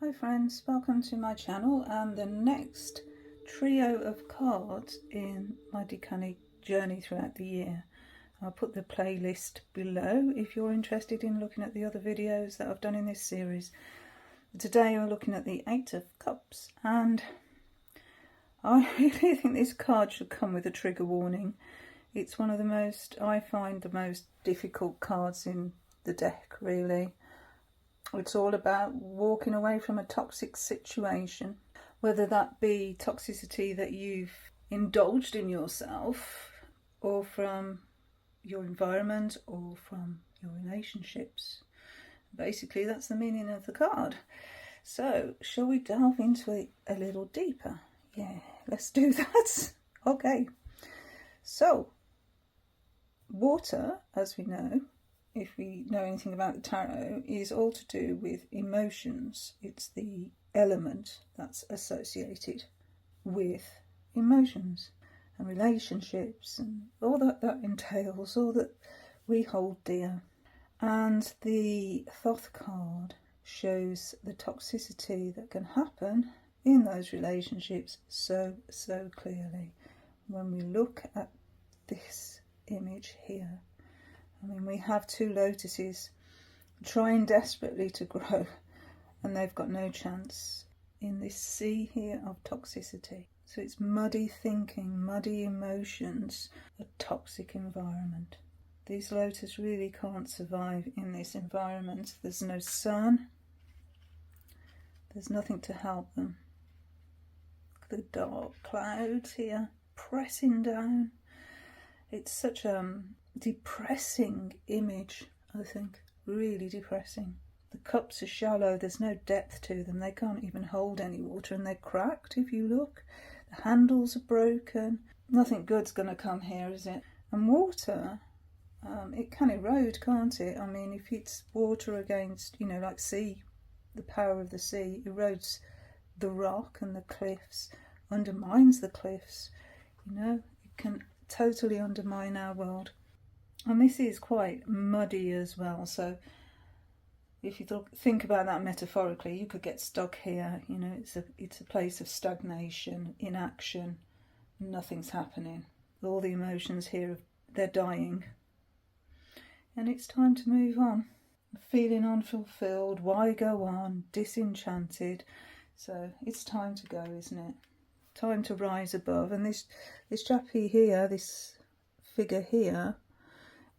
Hi friends, welcome to my channel and the next trio of cards in my Decanic journey throughout the year. I'll put the playlist below if you're interested in looking at the other videos that I've done in this series. Today we're looking at the Eight of Cups, and I really think this card should come with a trigger warning. It's one of the most, I find, the most difficult cards in the deck, really. It's all about walking away from a toxic situation, whether that be toxicity that you've indulged in yourself, or from your environment, or from your relationships. Basically, that's the meaning of the card. So, shall we delve into it a little deeper? Yeah, let's do that. Okay. So, water, as we know, if we know anything about the tarot, is all to do with emotions. It's the element that's associated with emotions and relationships and all that entails, all that we hold dear. And the Thoth card shows the toxicity that can happen in those relationships so clearly. When we look at this image here, I mean, we have two lotuses trying desperately to grow, and they've got no chance in this sea here of toxicity. So it's muddy thinking, muddy emotions, a toxic environment. These lotus really can't survive in this environment. There's no sun. There's nothing to help them. The dark clouds here pressing down. It's such a depressing image, I think. Really depressing. The cups are shallow, there's no depth to them. They can't even hold any water, and they're cracked if you look. The handles are broken. Nothing good's going to come here, is it? And water, it can erode, can't it? I mean, if it's water against, you know, like sea, the power of the sea erodes the rock and the cliffs, undermines the cliffs. You know, it can totally undermine our world. And this is quite muddy as well, so if you think about that metaphorically, you could get stuck here. You know, it's a place of stagnation, inaction, nothing's happening. All the emotions here, they're dying. And it's time to move on. Feeling unfulfilled, why go on, disenchanted. So it's time to go, isn't it? Time to rise above. And this chappie here, this figure here,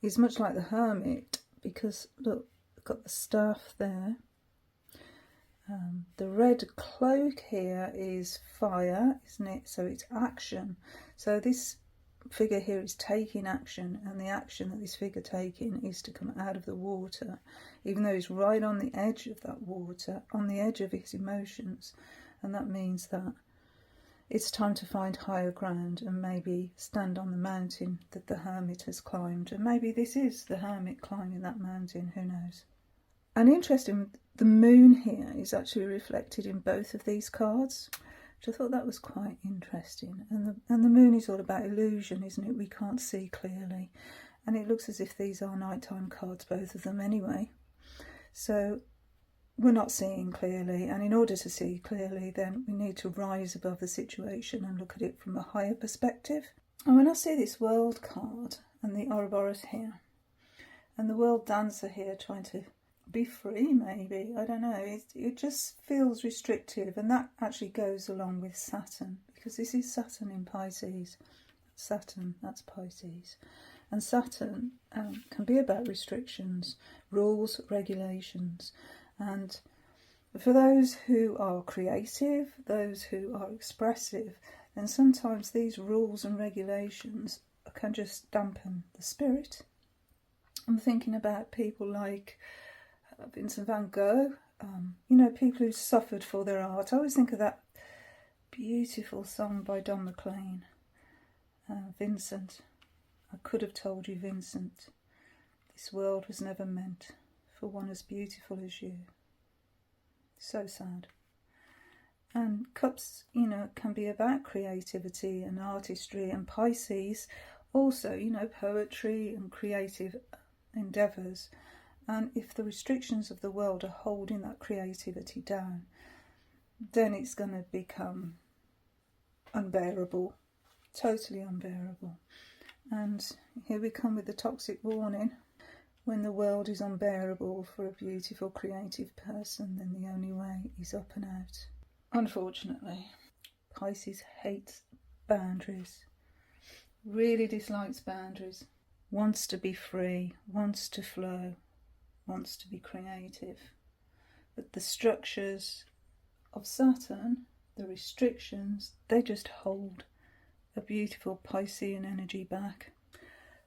is much like the Hermit, because look, got the staff there. The red cloak here is fire, isn't it? So it's action. So this figure here is taking action, and the action that this figure taking is to come out of the water, even though he's right on the edge of that water, on the edge of his emotions. And that means that it's time to find higher ground and maybe stand on the mountain that the Hermit has climbed. And maybe this is the Hermit climbing that mountain, who knows. And interesting, the moon here is actually reflected in both of these cards, which I thought that was quite interesting. And the moon is all about illusion, isn't it? We can't see clearly. And it looks as if these are nighttime cards, both of them anyway. So we're not seeing clearly, and in order to see clearly, then we need to rise above the situation and look at it from a higher perspective. And when I see this World card and the Ouroboros here, and the World Dancer here trying to be free, maybe, I don't know, it just feels restrictive, and that actually goes along with Saturn, because this is Saturn in Pisces. Saturn, that's Pisces. And Saturn can be about restrictions, rules, regulations. And for those who are creative, those who are expressive, then sometimes these rules and regulations can just dampen the spirit. I'm thinking about people like Vincent van Gogh, you know, people who suffered for their art. I always think of that beautiful song by Don McLean, Vincent. I could have told you, Vincent, this world was never meant for one as beautiful as you. So sad. And cups, you know, can be about creativity and artistry, and Pisces also, you know, poetry and creative endeavours. And if the restrictions of the world are holding that creativity down, then it's going to become unbearable, totally unbearable. And here we come with the toxic warning. When the world is unbearable for a beautiful, creative person, then the only way is up and out. Unfortunately, Pisces hates boundaries, really dislikes boundaries, wants to be free, wants to flow, wants to be creative. But the structures of Saturn, the restrictions, they just hold a beautiful Piscean energy back.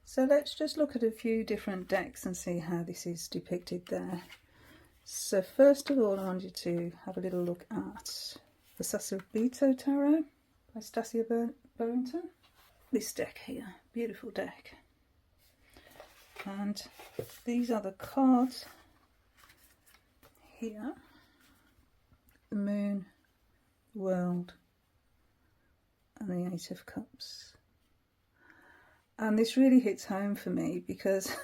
So let's just look at a few different decks and see how this is depicted there. So first of all, I want you to have a little look at the Sasuraibito Tarot by Sasuraibito. This deck here, beautiful deck. And these are the cards here. The Moon, the World, and the Eight of Cups. And this really hits home for me because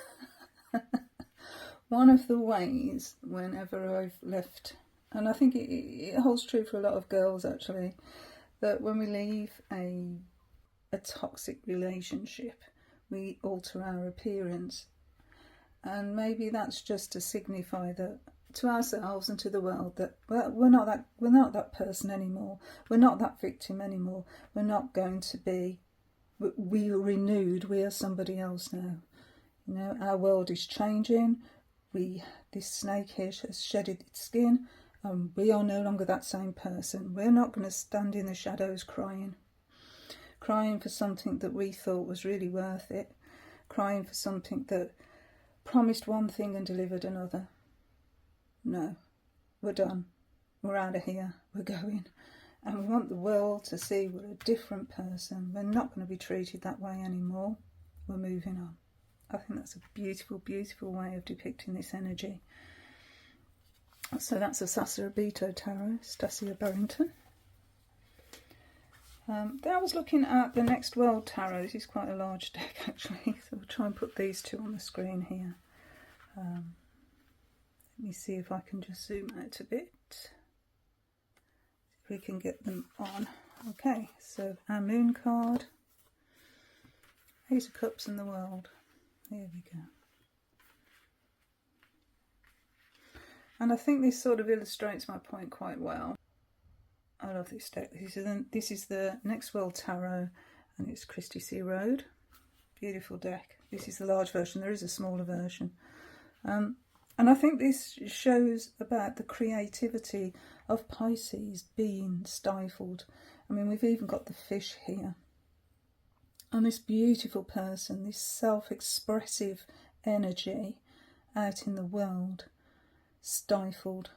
one of the ways whenever I've left, and I think it holds true for a lot of girls actually, that when we leave a toxic relationship, we alter our appearance. And maybe that's just to signify that to ourselves and to the world that we're not that person anymore. We're not that victim anymore. We're not going to be. We are renewed. We are somebody else now. You know, our world is changing. This snake here has shedded its skin, and we are no longer that same person. We're not going to stand in the shadows crying for something that we thought was really worth it, crying for something that promised one thing and delivered another. No, we're done. We're out of here. We're going. And we want the world to see we're a different person. We're not going to be treated that way anymore. We're moving on. I think that's a beautiful, beautiful way of depicting this energy. So that's a Sasuraibito Tarot, Sasuraibito. Then I was looking at the Next World Tarot. This is quite a large deck actually, so we'll try and put these two on the screen here. Let me see if I can just zoom out a bit. If we can get them on. Okay, so our Moon card, Ace of Cups and the World. Here we go. And I think this sort of illustrates my point quite well. I love this deck. This is the Next World Tarot, and it's Christie C. Road. Beautiful deck. This is the large version. There is a smaller version. And I think this shows about the creativity of Pisces being stifled. I mean, we've even got the fish here. And this beautiful person, this self-expressive energy out in the world, stifled.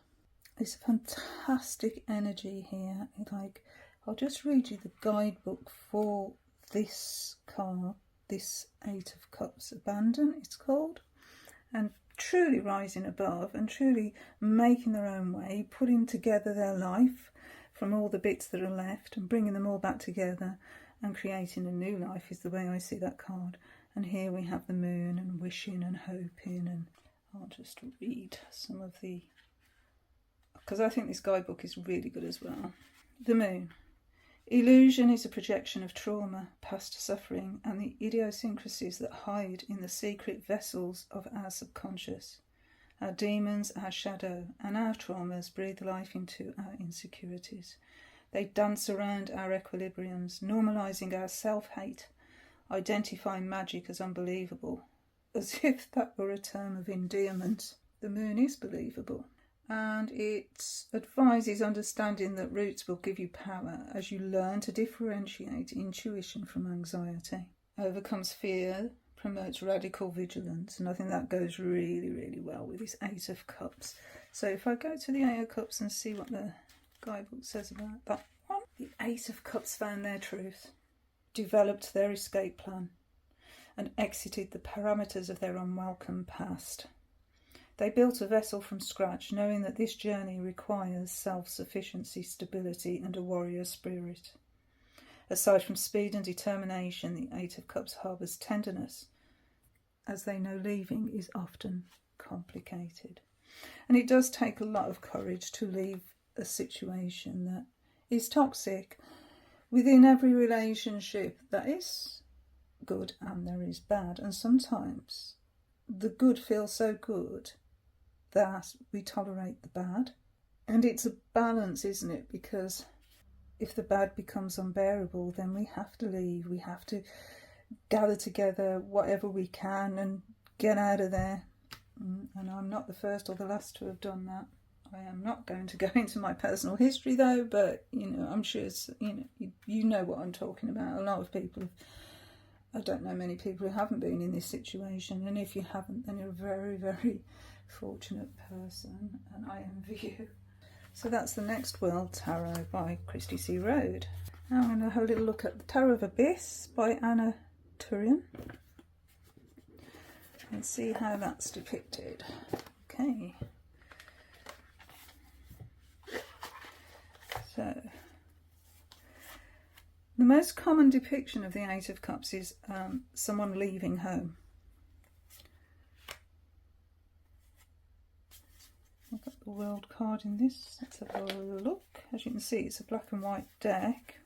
This fantastic energy here. Like, I'll just read you the guidebook for this card, this Eight of Cups. Abandon, it's called. And truly rising above and truly making their own way, putting together their life from all the bits that are left and bringing them all back together and creating a new life is the way I see that card. And here we have the Moon and wishing and hoping, and I'll just read some of the, because I think this guidebook is really good as well. The Moon. Illusion is a projection of trauma, past suffering, and the idiosyncrasies that hide in the secret vessels of our subconscious. Our demons, our shadow, and our traumas breathe life into our insecurities. They dance around our equilibriums, normalising our self-hate, identifying magic as unbelievable, as if that were a term of endearment. The Moon is believable. And it advises understanding that roots will give you power as you learn to differentiate intuition from anxiety. Overcomes fear, promotes radical vigilance, and I think that goes really, really well with this Eight of Cups. So if I go to the Eight of Cups and see what the guidebook says about that one. The Eight of Cups found their truth, developed their escape plan, and exited the parameters of their unwelcome past. They built a vessel from scratch, knowing that this journey requires self-sufficiency, stability, and a warrior spirit. Aside from speed and determination, the Eight of Cups harbours tenderness, as they know leaving is often complicated. And it does take a lot of courage to leave a situation that is toxic. Within every relationship, that is good and there is bad. And sometimes the good feels so good that we tolerate the bad. And it's a balance, isn't it? Because if the bad becomes unbearable, then we have to leave. We have to gather together whatever we can and get out of there. And I'm not the first or the last to have done that. I am not going to go into my personal history though, but I'm sure you know what I'm talking about. A lot of people, I don't know many people who haven't been in this situation, and if you haven't, then you're a very, very fortunate person, and I envy you. So that's the next World Tarot by Christy C. Rhode. Now I'm going to have a little look at the Tarot of Abyss by Anna Turian and see how that's depicted. Okay. So, the most common depiction of the Eight of Cups is someone leaving home. I've got the World card in this. Let's have a look. As you can see, it's a black and white deck.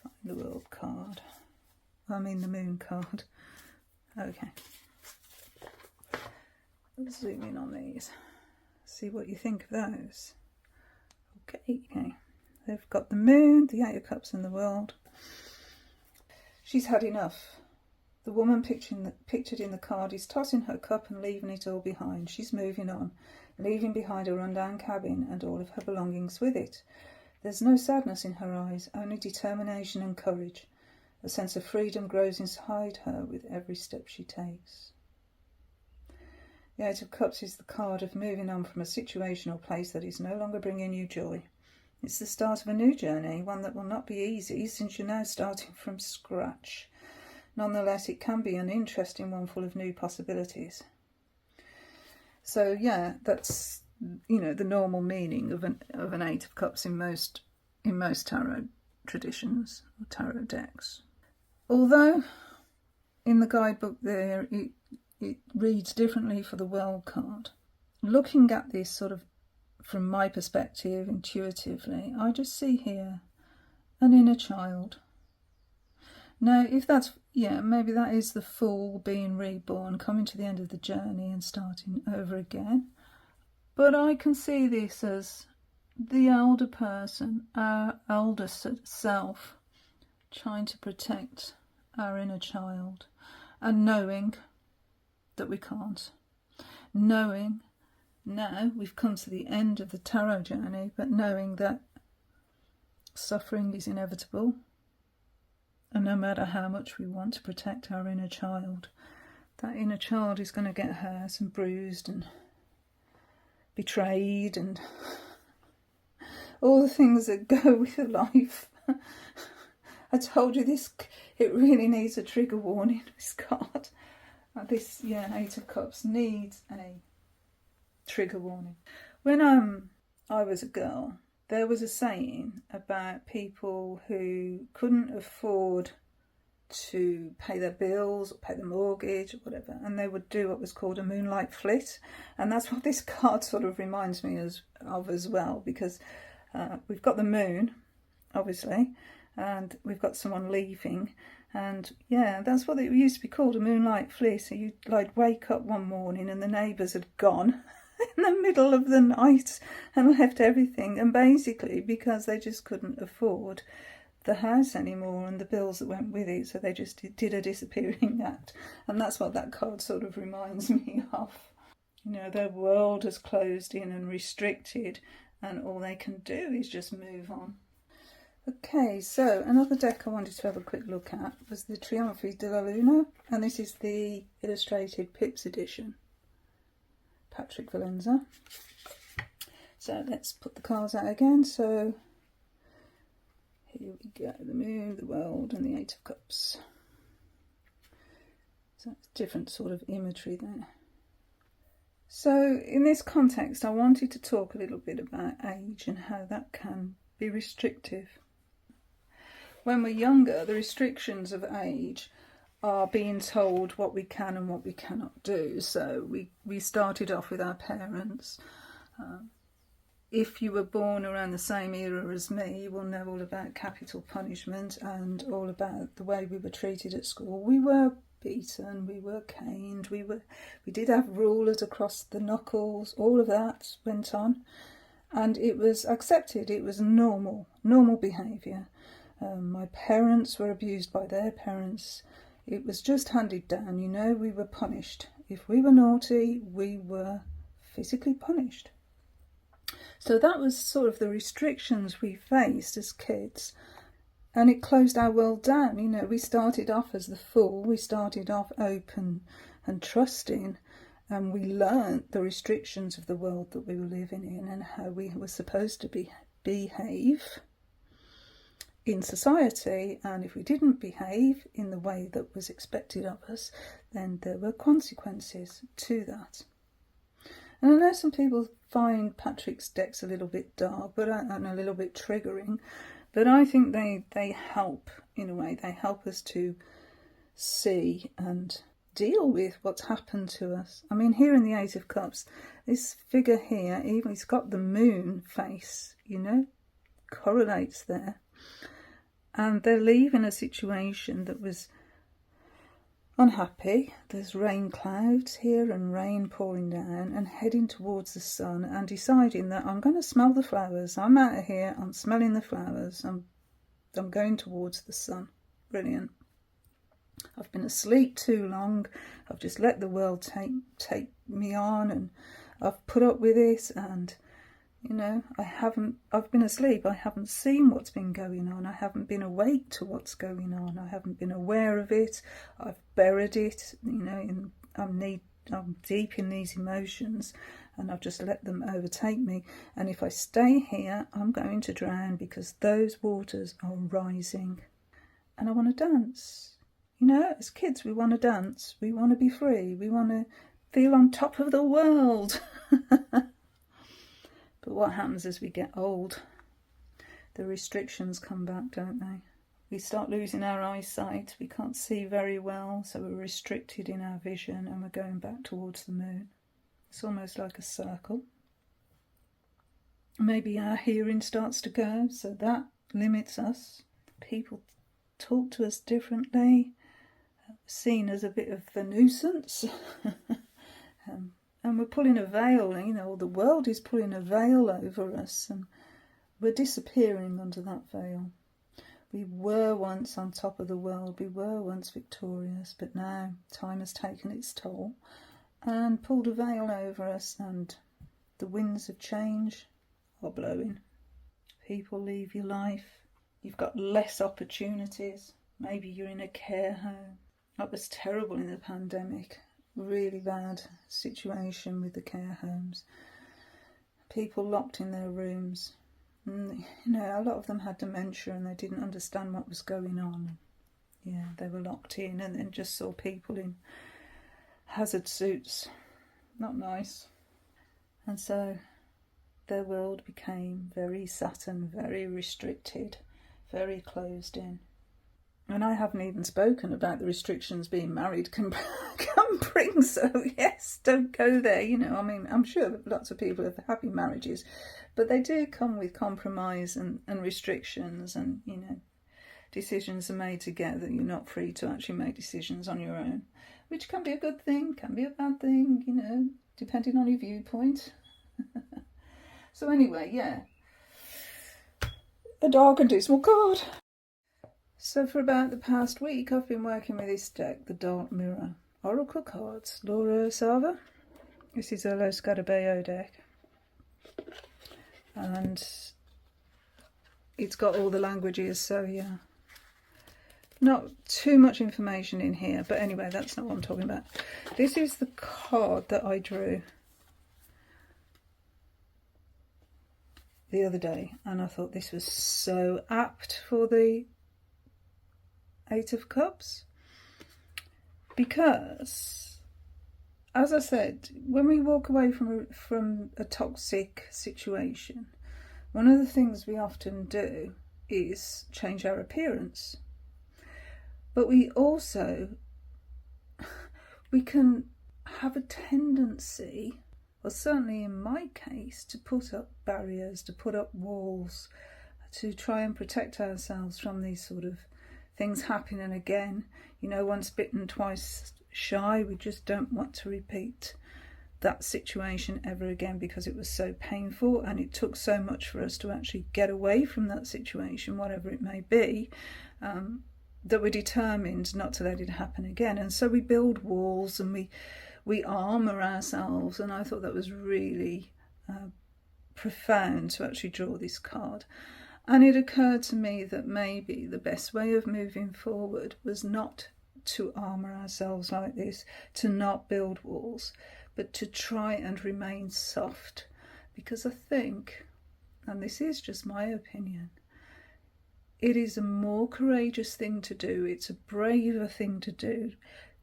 Find the World card. I mean the Moon card. Okay. Let's zoom in on these. See what you think of those. Okay. They've got the Moon, the Eight of Cups and the World. She's had enough. The woman pictured in the card is tossing her cup and leaving it all behind. She's moving on, leaving behind a rundown cabin and all of her belongings with it. There's no sadness in her eyes, only determination and courage. A sense of freedom grows inside her with every step she takes. The Eight of Cups is the card of moving on from a situation or place that is no longer bringing you joy. It's the start of a new journey, one that will not be easy since you're now starting from scratch. Nonetheless, it can be an interesting one full of new possibilities. So yeah, that's the normal meaning of an Eight of Cups in most tarot traditions or tarot decks. Although in the guidebook there it reads differently for the World card. Looking at this sort of from my perspective intuitively, I just see here an inner child. Now, if that's, maybe that is the fool being reborn, coming to the end of the journey and starting over again. But I can see this as the elder person, our elder self, trying to protect our inner child and knowing that we can't. Knowing now we've come to the end of the tarot journey, but knowing that suffering is inevitable. And no matter how much we want to protect our inner child, that inner child is going to get hurt and bruised and betrayed and all the things that go with life. I told you this, it really needs a trigger warning, this card. This, Eight of Cups needs a trigger warning. When I was a girl, there was a saying about people who couldn't afford to pay their bills or pay the mortgage or whatever, and they would do what was called a moonlight flit, and that's what this card sort of reminds me of as well, because we've got the moon, obviously, and we've got someone leaving, and that's what it used to be called, a moonlight flit. So you'd like wake up one morning and the neighbours had gone in the middle of the night and left everything, and basically because they just couldn't afford the house anymore and the bills that went with it, so they just did a disappearing act. And that's what that card sort of reminds me of. Their world has closed in and restricted, and all they can do is just move on. Okay, so another deck I wanted to have a quick look at was the Trionfi della Luna, and this is the illustrated Pips edition. Patrick Valenza. So let's put the cards out again. So here we go, the Moon, the World and the Eight of Cups. So it's different sort of imagery there. So in this context I wanted to talk a little bit about age and how that can be restrictive. When we're younger, the restrictions of age are being told what we can and what we cannot do. So we started off with our parents. if you were born around the same era as me, you will know all about capital punishment and all about the way we were treated at school. We were beaten, we were caned, we did have rulers across the knuckles, all of that went on, and it was accepted, it was normal behaviour. My parents were abused by their parents. It was just handed down, you know, we were punished. If we were naughty, we were physically punished. So that was sort of the restrictions we faced as kids. And it closed our world down. You know, we started off as the fool. We started off open and trusting. And we learnt the restrictions of the world that we were living in and how we were supposed to behave in society. And if we didn't behave in the way that was expected of us, then there were consequences to that. And I know some people find Patrick's decks a little bit dark, and a little bit triggering. But I think they help, in a way. They help us to see and deal with what's happened to us. I mean, here in the Eight of Cups, this figure here, even it's got the moon face, you know, correlates there. And they're leaving a situation that was unhappy. There's rain clouds here and rain pouring down, and heading towards the sun and deciding that I'm going to smell the flowers. I'm out of here, I'm smelling the flowers, I'm going towards the sun. Brilliant. I've been asleep too long. I've just let the world take me on, and I've put up with it, and you know, I've been asleep. I haven't seen what's been going on. I haven't been awake to what's going on. I haven't been aware of it. I've buried it, you know, I'm deep in these emotions, and I've just let them overtake me. And if I stay here, I'm going to drown, because those waters are rising. And I want to dance. You know, as kids, we want to dance. We want to be free. We want to feel on top of the world. But what happens as we get old? The restrictions come back, don't they? We start losing our eyesight. We can't see very well, so we're restricted in our vision, and we're going back towards the moon. It's almost like a circle. Maybe our hearing starts to go, so that limits us. People talk to us differently, seen as a bit of a nuisance. And we're pulling a veil, you know, the world is pulling a veil over us, and we're disappearing under that veil. We were once on top of the world, we were once victorious, but now time has taken its toll and pulled a veil over us, and the winds of change are blowing. People leave your life. You've got less opportunities. Maybe you're in a care home. That was terrible in the pandemic. Really bad situation with the care homes. People locked in their rooms. And, you know, a lot of them had dementia and they didn't understand what was going on. Yeah, they were locked in and then just saw people in hazard suits. Not nice. And so their world became very Saturn, very restricted, very closed in. And I haven't even spoken about the restrictions being married can bring, so yes, don't go there, you know. I mean, I'm sure that lots of people have happy marriages, but they do come with compromise and restrictions, and, you know, decisions are made together. You're not free to actually make decisions on your own, which can be a good thing, can be a bad thing, you know, depending on your viewpoint. So anyway, yeah. A dark and dismal card. So for about the past week, I've been working with this deck, the Dark Mirror. Oracle cards, Laura Sava. This is a Lo Scarabeo deck. And it's got all the languages, so yeah. Not too much information in here, but anyway, that's not what I'm talking about. This is the card that I drew the other day, and I thought this was so apt for the Eight of Cups, because, as I said, when we walk away from a toxic situation, one of the things we often do is change our appearance, but we can have a tendency, or certainly in my case, to put up barriers, to put up walls, to try and protect ourselves from these sort of things happening again. You know, once bitten, twice shy. We just don't want to repeat that situation ever again, because it was so painful and it took so much for us to actually get away from that situation, whatever it may be, that we're determined not to let it happen again. And so we build walls and we armour ourselves, and I thought that was really profound to actually draw this card. And it occurred to me that maybe the best way of moving forward was not to armour ourselves like this, to not build walls, but to try and remain soft. Because I think, and this is just my opinion, it is a more courageous thing to do, it's a braver thing to do,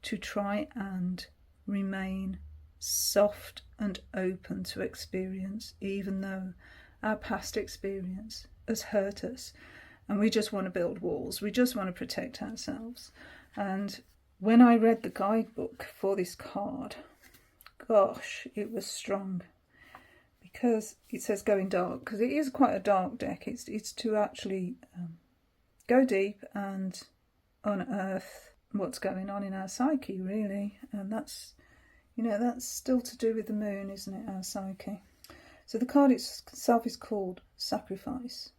to try and remain soft and open to experience, even though our past experience has hurt us and we just want to build walls, we just want to protect ourselves. And when I read the guidebook for this card, gosh, it was strong, because it says going dark, because it is quite a dark deck. It's to actually go deep and unearth what's going on in our psyche, really. And that's, you know, that's still to do with the moon, isn't it, our psyche. So the card itself is called Sacrifice,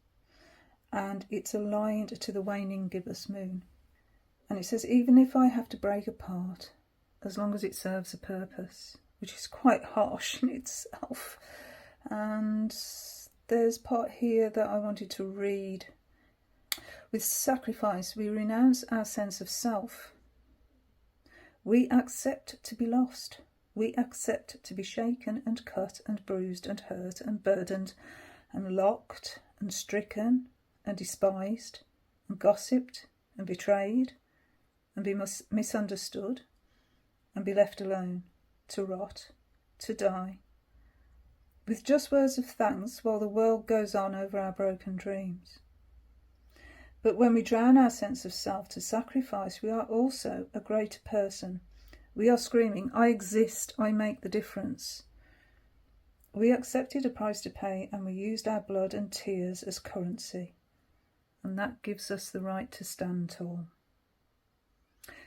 and it's aligned to the waning gibbous moon. And it says, even if I have to break apart, as long as it serves a purpose, which is quite harsh in itself. And there's part here that I wanted to read. With sacrifice, we renounce our sense of self. We accept to be lost. We accept to be shaken and cut and bruised and hurt and burdened and locked and stricken and despised and gossiped and betrayed and be misunderstood and be left alone, to rot, to die, with just words of thanks while the world goes on over our broken dreams. But when we drown our sense of self to sacrifice, we are also a greater person. We are screaming, I exist, I make the difference. We accepted a price to pay, and we used our blood and tears as currency. And that gives us the right to stand tall.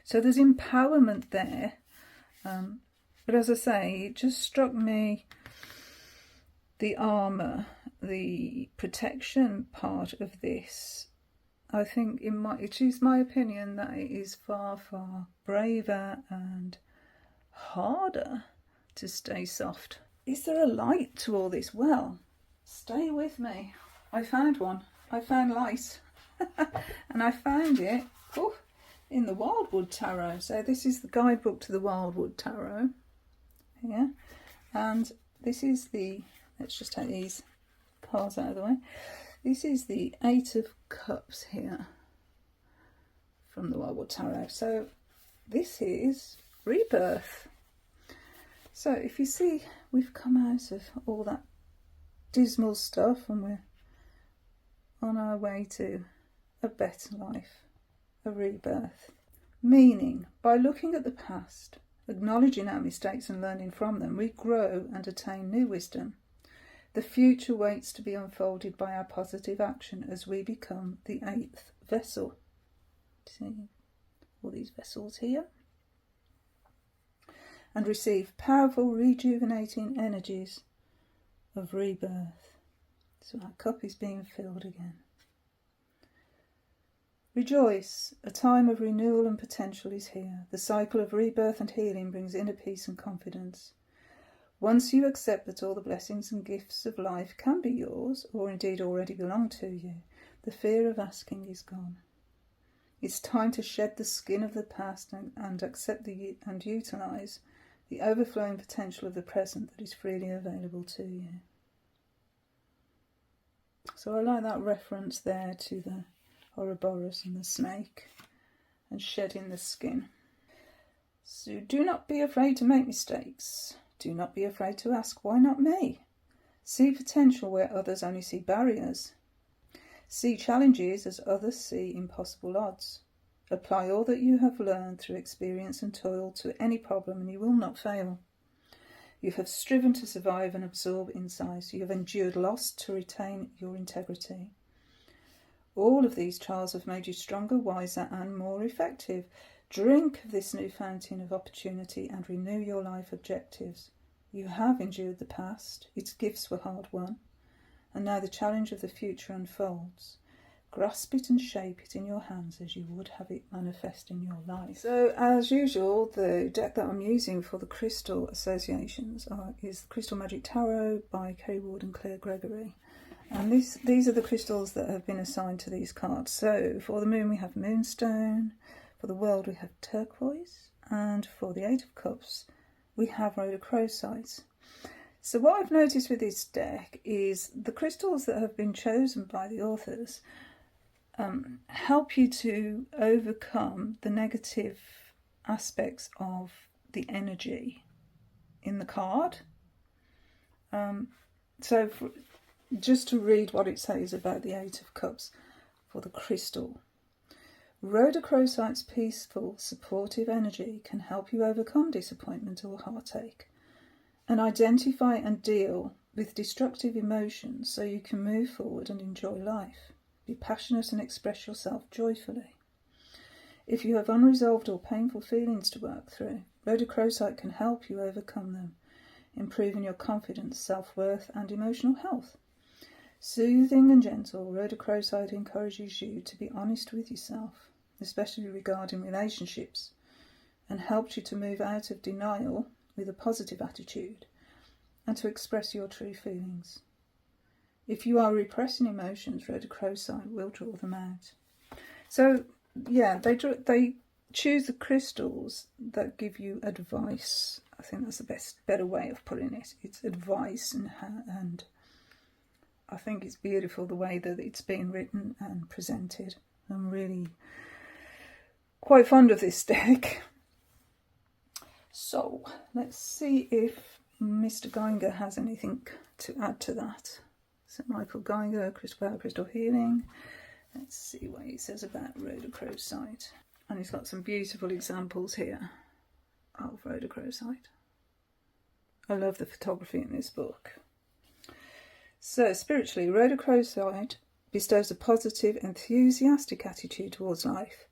So there's empowerment there. But as I say, it just struck me, the armour, the protection part of this, I think it is my opinion that it is far, far braver and harder to stay soft. Is there a light to all this? Well, stay with me. I found one. I found light. And I found it in the Wildwood Tarot. So this is the guidebook to the Wildwood Tarot here. And this is the, let's just take these cards out of the way. This is the Eight of Cups here from the Wildwood Tarot. So this is rebirth. So if you see, we've come out of all that dismal stuff and we're on our way to a better life, a rebirth. Meaning, by looking at the past, acknowledging our mistakes and learning from them, we grow and attain new wisdom. The future waits to be unfolded by our positive action as we become the eighth vessel. See all these vessels here? And receive powerful rejuvenating energies of rebirth. So our cup is being filled again. Rejoice, a time of renewal and potential is here. The cycle of rebirth and healing brings inner peace and confidence. Once you accept that all the blessings and gifts of life can be yours, or indeed already belong to you, the fear of asking is gone. It's time to shed the skin of the past and accept and utilise the overflowing potential of the present that is freely available to you. So I like that reference there to the Ouroboros and the snake and shedding the skin. So do not be afraid to make mistakes. Do not be afraid to ask, why not me? See potential where others only see barriers. See challenges as others see impossible odds. Apply all that you have learned through experience and toil to any problem and you will not fail. You have striven to survive and absorb insights. You have endured loss to retain your integrity. All of these trials have made you stronger, wiser, and more effective. Drink of this new fountain of opportunity and renew your life objectives. You have endured the past. Its gifts were hard won. And now the challenge of the future unfolds. Grasp it and shape it in your hands as you would have it manifest in your life. So, as usual, the deck that I'm using for the crystal associations is the Crystal Magic Tarot by Kerry Ward and Claire Gregory. And these are the crystals that have been assigned to these cards. So, for the Moon we have Moonstone, for the World we have Turquoise, and for the Eight of Cups we have Rhodochrosite. So what I've noticed with this deck is the crystals that have been chosen by the authors help you to overcome the negative aspects of the energy in the card. Just to read what it says about the Eight of Cups for the crystal. Rhodochrosite's peaceful, supportive energy can help you overcome disappointment or heartache and identify and deal with destructive emotions so you can move forward and enjoy life. Be passionate and express yourself joyfully. If you have unresolved or painful feelings to work through, Rhodochrosite can help you overcome them, improving your confidence, self-worth and emotional health. Soothing and gentle, Rhodochrosite encourages you to be honest with yourself, especially regarding relationships, and helps you to move out of denial with a positive attitude and to express your true feelings. If you are repressing emotions, Rhodochrosite will draw them out. So, yeah, they choose the crystals that give you advice. I think that's the better way of putting it. It's advice, and I think it's beautiful the way that it's been written and presented. I'm really quite fond of this deck. So, let's see if Mr. Gienger has anything to add to that. St. Michael Gienger, Crystal Power, Crystal Healing. Let's see what he says about Rhodochrosite. And he's got some beautiful examples here of Rhodochrosite. I love the photography in this book. So, spiritually, Rhodochrosite bestows a positive, enthusiastic attitude towards life.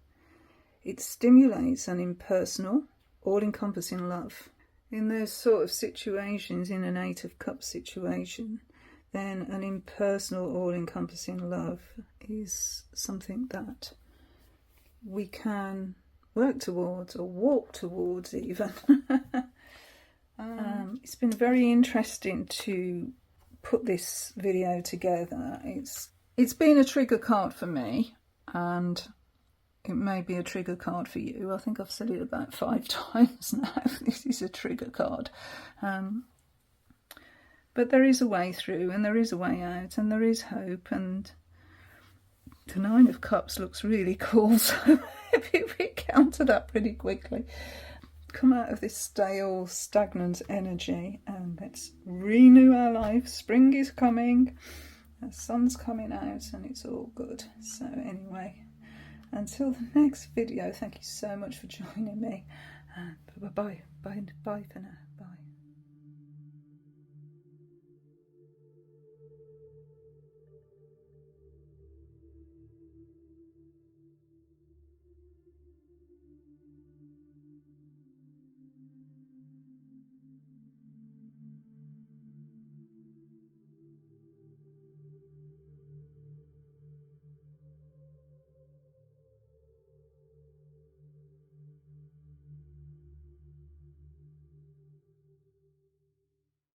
It stimulates an impersonal, all-encompassing love. In those sort of situations, in an Eight of Cups situation, then an impersonal, all-encompassing love is something that we can work towards, or walk towards even. It's been very interesting to put this video together. It's been a trigger card for me, and it may be a trigger card for you. I think I've said it about 5 times now. This is a trigger card. But there is a way through, and there is a way out, and there is hope, and the Nine of Cups looks really cool, so maybe we counter that pretty quickly. Come out of this stale, stagnant energy, and let's renew our life. Spring is coming, the sun's coming out, and it's all good. So anyway, until the next video, thank you so much for joining me, and bye for now.